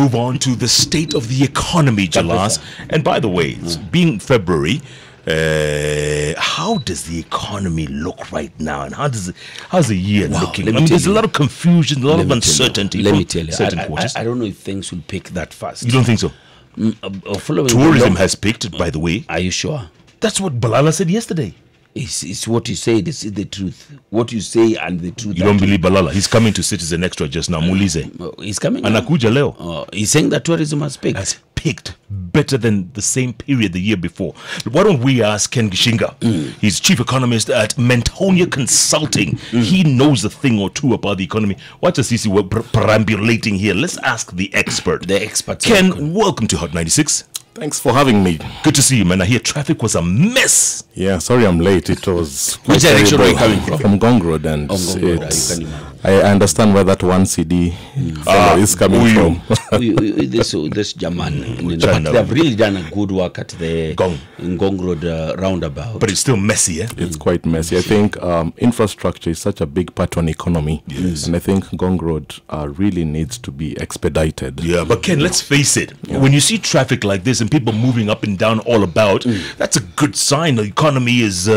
move on to the state of the economy, Jalas. And by the way, it's being February, how does the economy look right now, and how's the year looking? There's a lot of confusion, a lot of uncertainty. Let me tell you, I don't know if things will pick that fast. You don't think so? Tourism has picked, by the way. Are you sure? That's what Balala said yesterday. It's what you say, this is the truth. What you say and the truth. You don't believe Balala? He's coming to Citizen Extra just now. Mulize. He's coming. Anakuja leo. He's saying that tourism has picked. Has picked better than the same period the year before. Why don't we ask Ken Gishinga? He's chief economist at Mentonia Consulting. He knows a thing or two about the economy. What does he see? We're perambulating here. Let's ask the expert. The expert. Ken, welcome to Hot 96. Thanks for having me. Good to see you, man. I hear traffic was a mess. Yeah, sorry I'm late. It was Which direction are you coming from? From Gong Road, and I understand where that one CD fellow is coming from. This German, but they have really done a good work at the Gong Road roundabout. But it's still messy, eh? It's quite messy. I think infrastructure is such a big part on economy, and I think Gong Road really needs to be expedited. Yeah, but Ken, let's face it. When you see traffic like this and people moving up and down all about, that's a good sign. The economy is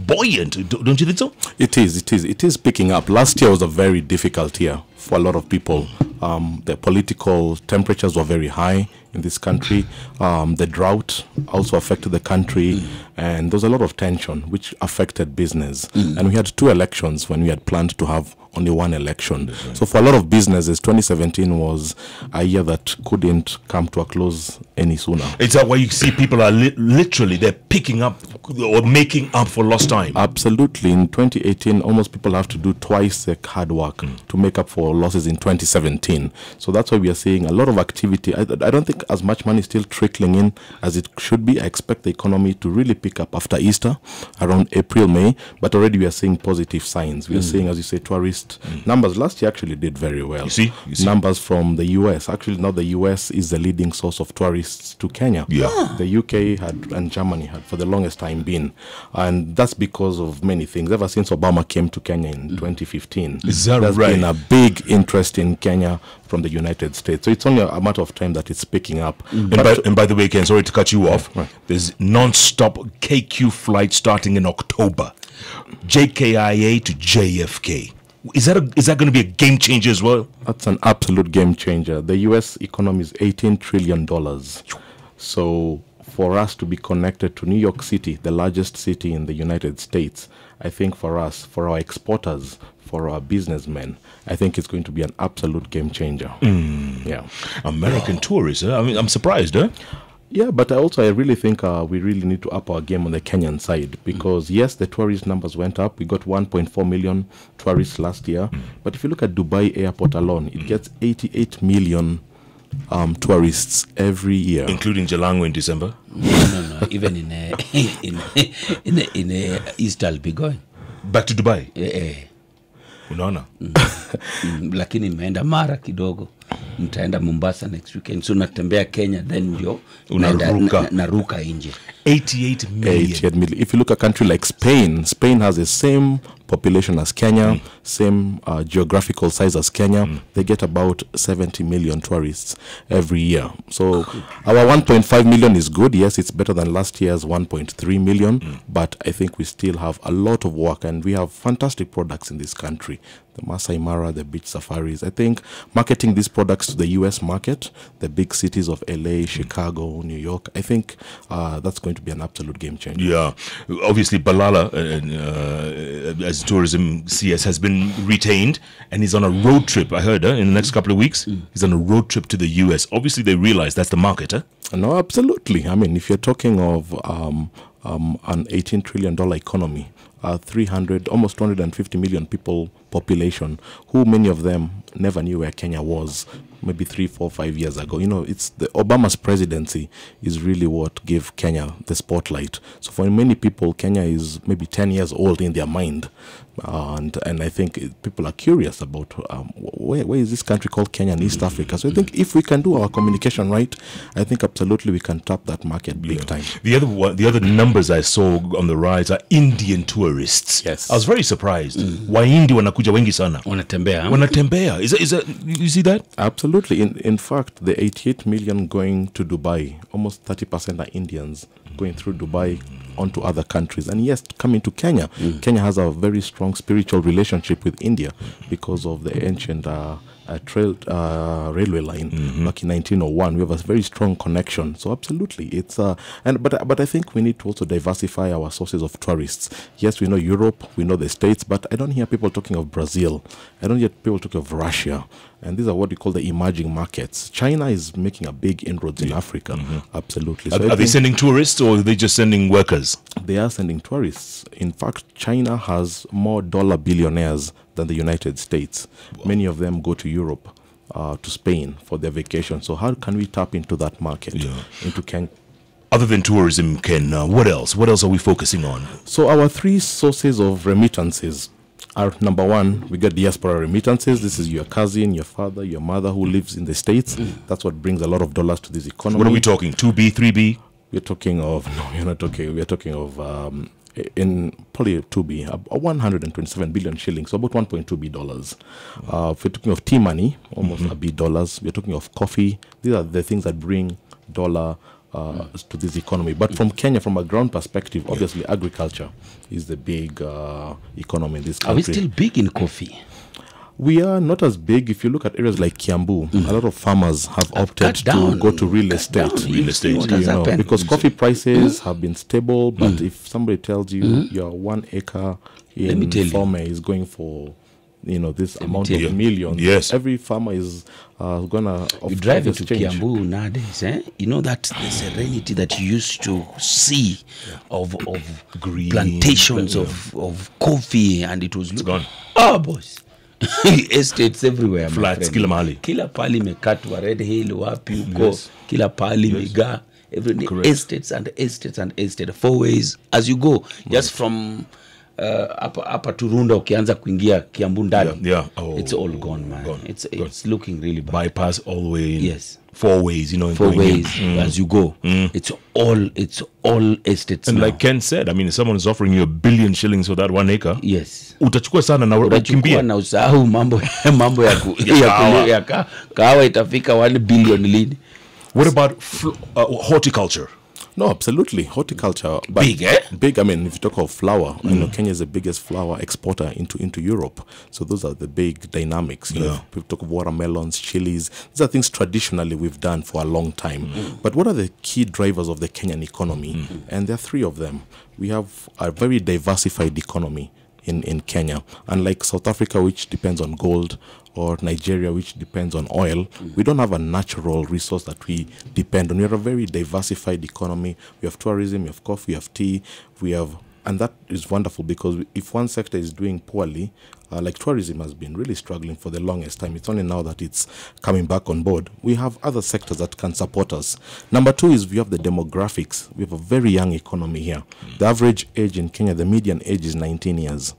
buoyant. Don't you think so? It is picking up. Last year was a very difficult year for a lot of people. The political temperatures were very high in this country. The drought also affected the country, and there was a lot of tension which affected business. And we had 2 elections when we had planned to have only 1 election. So for a lot of businesses, 2017 was a year that couldn't come to a close any sooner. Is that why you see people are literally, they're picking up or making up for lost time? Absolutely. In 2018, almost people have to do twice the hard work to make up for losses in 2017. So that's why we are seeing a lot of activity. I don't think as much money is still trickling in as it should be. I expect the economy to really pick up after Easter, around April, May. But already we are seeing positive signs. We are seeing, as you say, tourist numbers. Last year actually did very well. You see? Numbers from the US. Actually, now the US is the leading source of tourists to Kenya. The UK had and Germany had for the longest time been. And that's because of many things. Ever since Obama came to Kenya in 2015, is that there's right? been a big interest in Kenya from the United States. So it's only a matter of time that it's picking up. And by the way, Ken, sorry to cut you off. There's non-stop KQ flight starting in October. JKIA to JFK. Is that going to be a game changer as well? That's an absolute game changer. The U.S. economy is $18 trillion. So for us to be connected to New York City, the largest city in the United States, I think for us, for our exporters, for our businessmen, I think it's going to be an absolute game changer. Yeah. American tourists, I mean, I'm surprised, huh? Yeah, but I really think we really need to up our game on the Kenyan side, because yes, the tourist numbers went up. We got 1.4 million tourists last year. But if you look at Dubai airport alone, it gets 88 million tourists every year, including Jalango in December. No. Even in Easter, I'll be going back to Dubai. Unaona? Lakini nimeenda Mara kidogo. Nitaenda Mombasa next weekend. So natembea Kenya, then ndio naruka nje. 88 million. If you look at a country like Spain, Spain has the same population as Kenya, same geographical size as Kenya. They get about 70 million tourists every year. So our 1.5 million is good. Yes, it's better than last year's 1.3 million. But I think we still have a lot of work, and we have fantastic products in this country. The Masai Mara, the beach safaris. I think marketing these products to the U.S. market, the big cities of L.A., Chicago, New York, I think that's going to be an absolute game changer. Yeah. Obviously, Balala, as tourism CS, has been retained, and he's on a road trip, I heard, in the next couple of weeks. He's on a road trip to the U.S. Obviously, they realize that's the market, huh? No, absolutely. I mean, if you're talking of an $18 trillion economy, almost 250 million people population, who many of them never knew where Kenya was maybe 3, 4, 5 years ago. You know, it's the Obama's presidency is really what gave Kenya the spotlight. So for many people, Kenya is maybe 10 years old in their mind. And I think people are curious about where is this country called Kenya and East Africa. So I think if we can do our communication right, I think absolutely we can tap that market big time. The other numbers I saw on the rise are Indian tourists. Yes. I was very surprised. Wahindi wanakuja wengi sana. Wanatembea. Is that, you see that? Absolutely. In fact, the 88 million going to Dubai, almost 30% are Indians going through Dubai onto other countries. And yes, coming to Kenya, Kenya has a very strong spiritual relationship with India because of the ancient railway line back in 1901. We have a very strong connection. So absolutely, it's but I think we need to also diversify our sources of tourists. Yes, we know Europe, we know the States, but I don't hear people talking of Brazil. I don't hear people talking of Russia. And these are what we call the emerging markets. China is making a big inroads in Africa. Absolutely. So are they sending tourists or are they just sending workers? They are sending tourists. In fact, China has more dollar billionaires than the United States. Wow. Many of them go to Europe, to Spain for their vacation. So how can we tap into that market, into Kenya? Other than tourism, Ken, what else? What else are we focusing on? So our three sources of remittances are, number one, we get diaspora remittances. This is your cousin, your father, your mother who lives in the States. That's what brings a lot of dollars to this economy. What are we talking? 2B, 3B? We're talking of, no, we're not talking, we're talking of, in probably 2B, 127 billion shillings, so about $1.2 billion. If we're talking of tea money, almost $1 billion. We're talking of coffee. These are the things that bring dollar to this economy. But from Kenya, from a ground perspective, obviously agriculture is the big economy in this country. Are we still big in coffee? We are not as big. If you look at areas like Kiambu, a lot of farmers have opted to go to real estate. Because coffee prices have been stable, but if somebody tells you your 1 acre in Fome is going for this amount of millions, every farmer is gonna you drive into Kiambu nowadays, you know that the serenity that you used to see of green plantations of coffee, and it was gone. Oh boys. Estates everywhere, flats kila mahali, kila pali imekatwa, Red Hill wapi huko, kila pali imega, every estates and estates and estates, 4 ways as you go, just from hapa to Runda ukianza kuingia Kiambu ndani. It's all gone, man. It's looking really bad. Bypass all the way in. 4 ways, 4 ways as you go. It's all estates. And now. like Ken said, I mean, if someone is offering you $1 billion shillings for that 1 acre, utachukua sana na ukimbia na usahau mambo ya kahawa itafika 1 billion lini. What about horticulture? No, absolutely. Horticulture. Big, eh? Big. I mean, if you talk of flower, Kenya is the biggest flower exporter into Europe. So those are the big dynamics. People talk of watermelons, chilies. These are things traditionally we've done for a long time. But what are the key drivers of the Kenyan economy? And there are 3 of them. We have a very diversified economy in Kenya. Unlike South Africa, which depends on gold, or Nigeria, which depends on oil, we don't have a natural resource that we depend on. We are a very diversified economy. We have tourism, we have coffee, we have tea, and that is wonderful, because if one sector is doing poorly, like tourism has been really struggling for the longest time. It's only now that it's coming back on board. We have other sectors that can support us. Number 2 is we have the demographics. We have a very young economy here. The average age in Kenya, the median age is 19 years.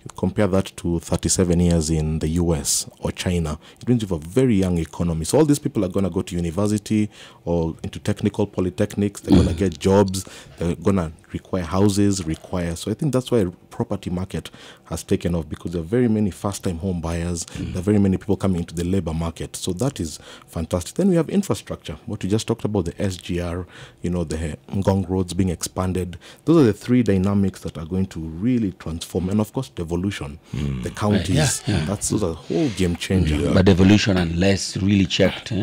You compare that to 37 years in the US or China. It means we have a very young economy. So all these people are going to go to university or into technical polytechnics. They're going to get jobs. They're going to require houses, so I think that's why property market has taken off, because there are very many first-time home buyers. There are very many people coming into the labor market. So that is fantastic. Then we have infrastructure. What we just talked about, the SGR, the Ngong roads being expanded. Those are the 3 dynamics that are going to really transform. And of course, devolution, the counties. Those are a whole game changer. But devolution, unless really checked,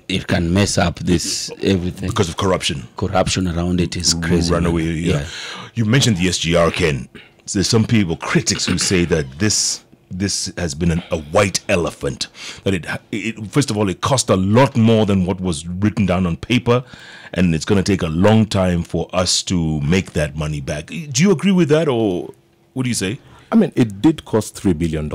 it can mess up this everything because of corruption. Corruption around it is crazy. Runaway. You mentioned the SGR, Ken. There's some people, critics, who say that this has been a white elephant. That it first of all, it cost a lot more than what was written down on paper, and it's going to take a long time for us to make that money back. Do you agree with that, or what do you say? I mean, it did cost $3 billion.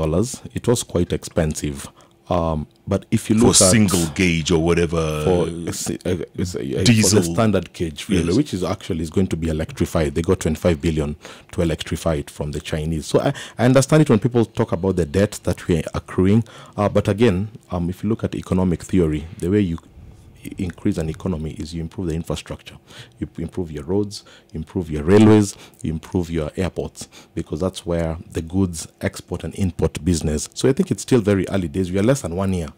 It was quite expensive. But if you For look at single gauge or whatever. for Diesel. the standard gauge, really, Yes. which is actually is going to be electrified. They got 25 billion to electrify it from the Chinese. So I understand it when people talk about the debt that we are accruing. But again, if you look at economic theory, the way you increase an economy is you improve the infrastructure. You improve your roads, you improve your railways, you improve your airports, because that's where the goods export and import business. So I think it's still very early days. We are less than 1 year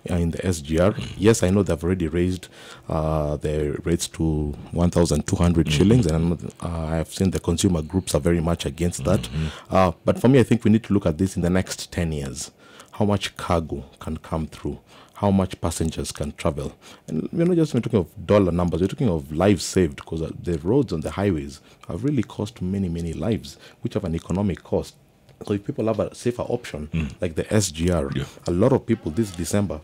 in the SGR. Yes, I know they've already raised their rates to 1,200 shillings, and I have seen the consumer groups are very much against that. But for me, I think we need to look at this in the next 10 years. How much cargo can come through? How much passengers can travel? And we're not just talking of dollar numbers, we're talking of lives saved, because the roads and the highways have really cost many, many lives, which have an economic cost. So if people have a safer option, like the SGR, a lot of people this December,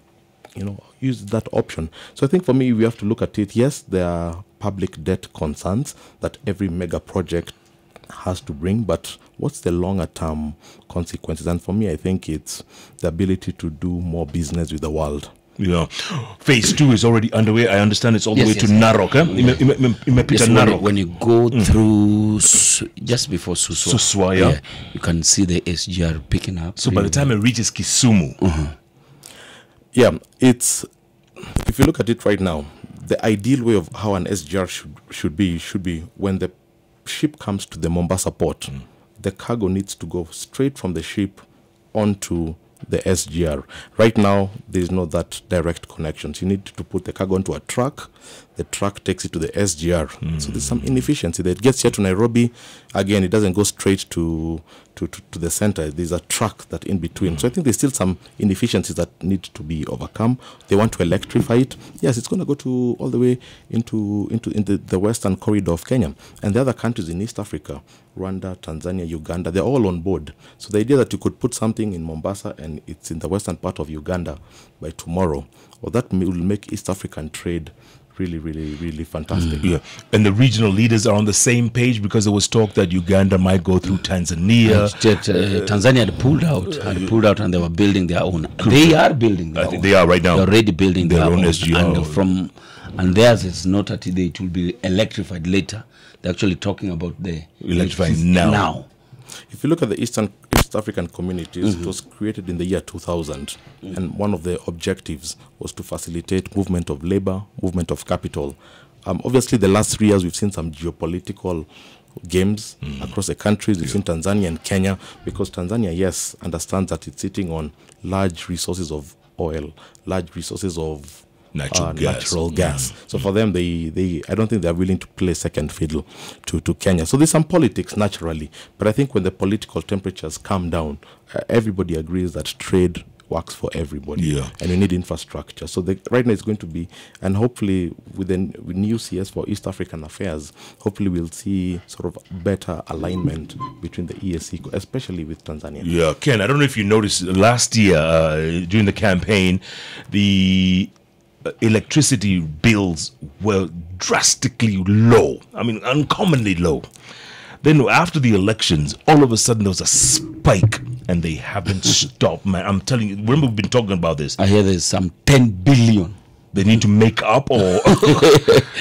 use that option. So I think for me, we have to look at it. Yes, there are public debt concerns that every mega project has to bring, but what's the longer term consequences? And for me, I think it's the ability to do more business with the world. Yeah. Phase 2 is already underway. I understand it's all the way to Narok. Yes, when you go through just before Suswa, Suswa, you can see the SGR picking up. So by the time it reaches Kisumu, yeah, it's, if you look at it right now, the ideal way of how an SGR should be when the ship comes to the Mombasa port, the cargo needs to go straight from the ship onto the SGR. Right now, there is no that direct connection. So you need to put the cargo onto a truck. The truck takes it to the SGR. So there's some inefficiency. That gets here to Nairobi. Again, it doesn't go straight to the center. There's a truck that in between. So I think there's still some inefficiencies that need to be overcome. They want to electrify it. Yes, it's going to go to all the way into the western corridor of Kenya. And the other countries in East Africa, Rwanda, Tanzania, Uganda, they're all on board. So the idea that you could put something in Mombasa and it's in the western part of Uganda by tomorrow, or that will make East African trade really, really, really fantastic. Yeah, and the regional leaders are on the same page, because there was talk that Uganda might go through Tanzania. Tanzania had pulled out, and they were building their own. They are building their own. They are right now. They're already building their own SGR. And theirs is not that it will be electrified later. They're actually talking about the electrifying now. If you look at the East African communities, it was created in the year 2000, and one of the objectives was to facilitate movement of labor, movement of capital. Obviously, the last 3 years, we've seen some geopolitical games across the countries. We've seen Tanzania and Kenya, because Tanzania, yes, understands that it's sitting on large resources of oil, large resources of natural gas. So for them, they I don't think they're willing to play second fiddle to Kenya. So there's some politics naturally, but I think when the political temperatures calm down, everybody agrees that trade works for everybody, and we need infrastructure. So right now it's going to be, and hopefully with new CS for East African Affairs, hopefully we'll see sort of better alignment between the EAC, especially with Tanzania. Yeah, Ken, I don't know if you noticed last year during the campaign, the electricity bills were drastically low. I mean, uncommonly low. Then after the elections, all of a sudden there was a spike, and they haven't stopped, man. I'm telling you, remember we've been talking about this. I hear there's some 10 billion they need to make up, or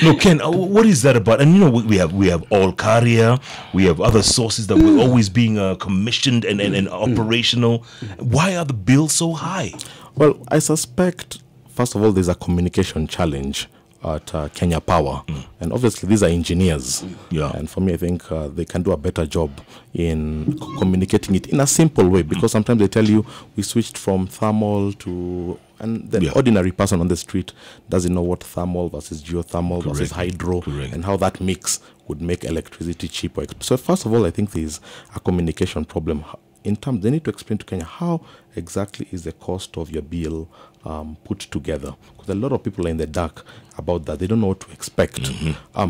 no, Ken, what is that about? And we have All Carrier, we have other sources that were always being commissioned and operational. Why are the bills so high? Well, I suspect, first of all, there's a communication challenge at Kenya Power. And obviously, these are engineers. And for me, I think they can do a better job in communicating it in a simple way, because sometimes they tell you we switched from thermal to... And the ordinary person on the street doesn't know what thermal versus geothermal versus hydro and how that mix would make electricity cheaper. So first of all, I think there's a communication problem. In terms, they need to explain to Kenya how exactly is the cost of your bill put together, because a lot of people are in the dark about that. They don't know what to expect.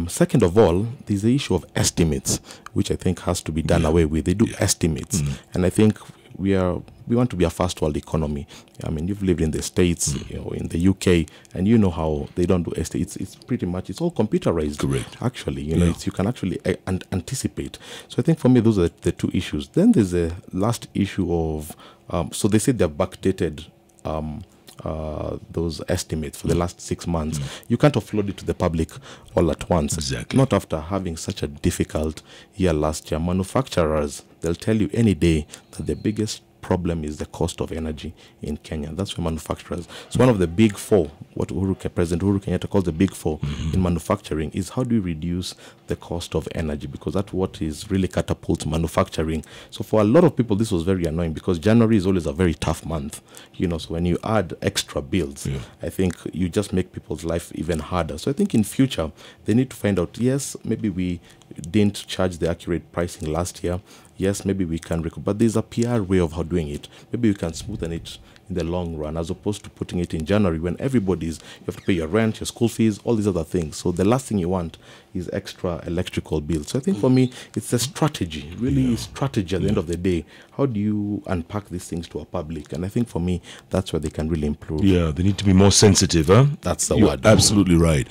Second of all, there's the issue of estimates, which I think has to be done away with. They do estimates, and I think we want to be a first world economy. I mean, you've lived in the States, in the UK, and you know how they don't do estimates. It's pretty much, it's all computerized. Correct. Actually, you can actually anticipate. So I think for me, those are the two issues. Then there's the last issue of, so they say they've backdated those estimates for the last 6 months, you can't offload it to the public all at once. Exactly. Not after having such a difficult year last year. Manufacturers, they'll tell you any day that the biggest problem is the cost of energy in Kenya. That's where manufacturers. So one of the big four, what President Uhuru Kenyatta calls the big four in manufacturing, is how do we reduce the cost of energy, because that's what is really catapults manufacturing. So for a lot of people, this was very annoying because January is always a very tough month. So when you add extra bills, I think you just make people's life even harder. So I think in future, they need to find out, yes, maybe we didn't charge the accurate pricing last year. Yes, maybe we can recoup, but there's a PR way of how doing it. Maybe we can smoothen it in the long run, as opposed to putting it in January when you have to pay your rent, your school fees, all these other things. So the last thing you want is extra electrical bills. So I think for me, it's a strategy, really strategy at the end of the day. How do you unpack these things to a public? And I think for me, that's where they can really improve. Yeah, they need to be more sensitive, huh? That's the You're word. absolutely right.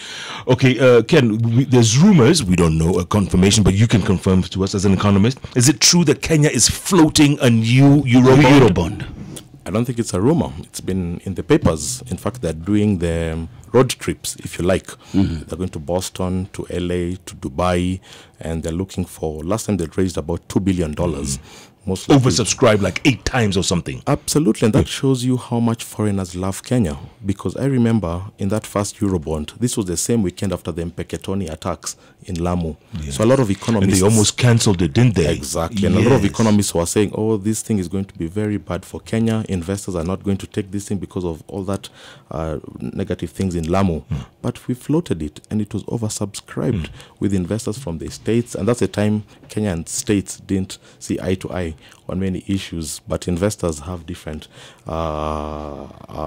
Okay, Ken, there's rumors, we don't know a confirmation, but you can confirm to us as an economist. Is it true that Kenya is floating a new Eurobond? I don't think it's a rumor. It's been in the papers. In fact, they're doing the road trips, if you like. They're going to Boston, to LA, to Dubai, and they're looking for, last time they raised about $2 billion. Most likely Oversubscribed like 8 times or something. Absolutely, and that shows you how much foreigners love Kenya. Because I remember in that first Eurobond, this was the same weekend after the Mpeketoni attacks in Lamu. So a lot of economists... And they almost cancelled it, didn't they? Exactly, and a lot of economists were saying, oh, this thing is going to be very bad for Kenya. Investors are not going to take this thing because of all that negative things in Lamu. But we floated it, and it was oversubscribed with investors from the states. And that's the time Kenya and states didn't see eye to eye on many issues, but investors have different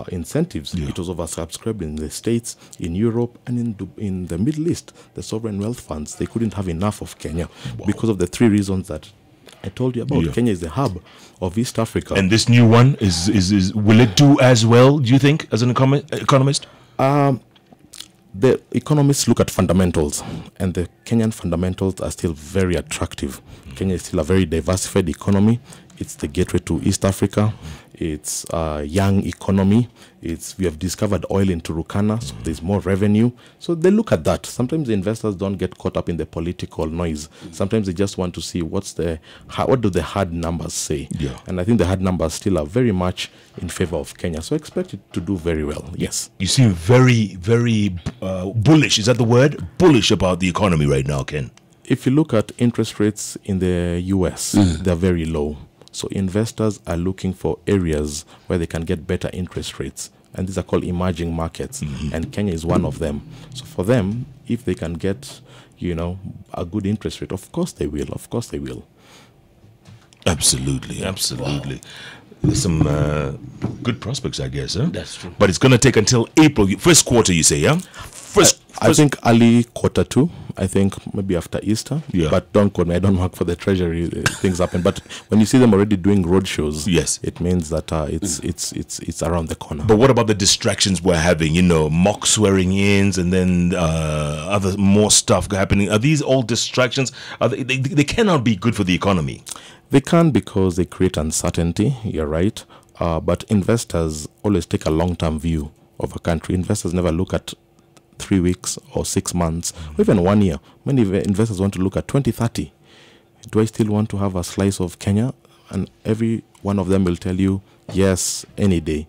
incentives. It was oversubscribed in the States, in Europe, and in the Middle East. The sovereign wealth funds, they couldn't have enough of Kenya because of the 3 reasons that I told you about. Kenya is the hub of East Africa. And this new one, will it do as well, do you think, as an economist? The economists look at fundamentals, and the Kenyan fundamentals are still very attractive. Kenya is still a very diversified economy. It's the gateway to East Africa. It's a young economy. We have discovered oil in Turkana, so there's more revenue. So they look at that. Sometimes the investors don't get caught up in the political noise. Sometimes they just want to see what do the hard numbers say. And I think the hard numbers still are very much in favor of Kenya. So I expect it to do very well. Yes. You seem very, very bullish. Is that the word? Bullish about the economy right now, Ken. If you look at interest rates in the US, they're very low. So investors are looking for areas where they can get better interest rates. And these are called emerging markets. And Kenya is one of them. So for them, if they can get, a good interest rate, of course they will. Of course they will. Absolutely. Absolutely. Wow. There's some good prospects, I guess. Huh? That's true. But it's going to take until April. First quarter, you say, yeah? I think early Q2. I think maybe after Easter. But don't quote me. I don't work for the Treasury. Things happen. But when you see them already doing road shows, it means that it's around the corner. But what about the distractions we're having? Mock swearing-ins and then other more stuff happening. Are these all distractions? They cannot be good for the economy. They can, because they create uncertainty. You're right. But investors always take a long-term view of a country. Investors never look at 3 weeks or 6 months, or even 1 year. Many investors want to look at 2030. Do I still want to have a slice of Kenya? And every one of them will tell you, yes, any day.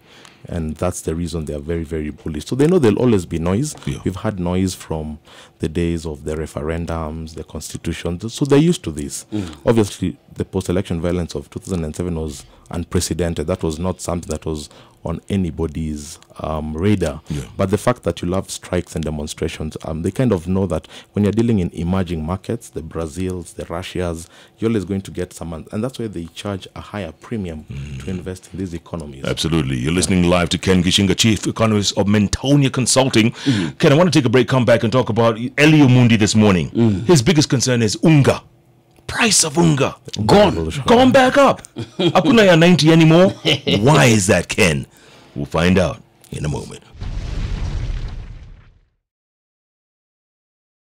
And that's the reason they are very, very bullish. So they know there'll always be noise. We've had noise from the days of the referendums, the constitution. So they're used to this. Obviously, the post-election violence of 2007 was unprecedented. That was not something that was on anybody's radar. But the fact that you love strikes and demonstrations, they kind of know that when you're dealing in emerging markets, the Brazils, the Russias, you're always going to get someone. And that's why they charge a higher premium to invest in these economies. Absolutely. You're listening live to Ken Gishinga, Chief Economist of Mentonia Consulting. Ken, I want to take a break, come back and talk about Elio Mundi this morning. His biggest concern is unga. Price of unga gone back up. Hakuna ya 90 anymore. Why is that, Ken? We'll find out in a moment.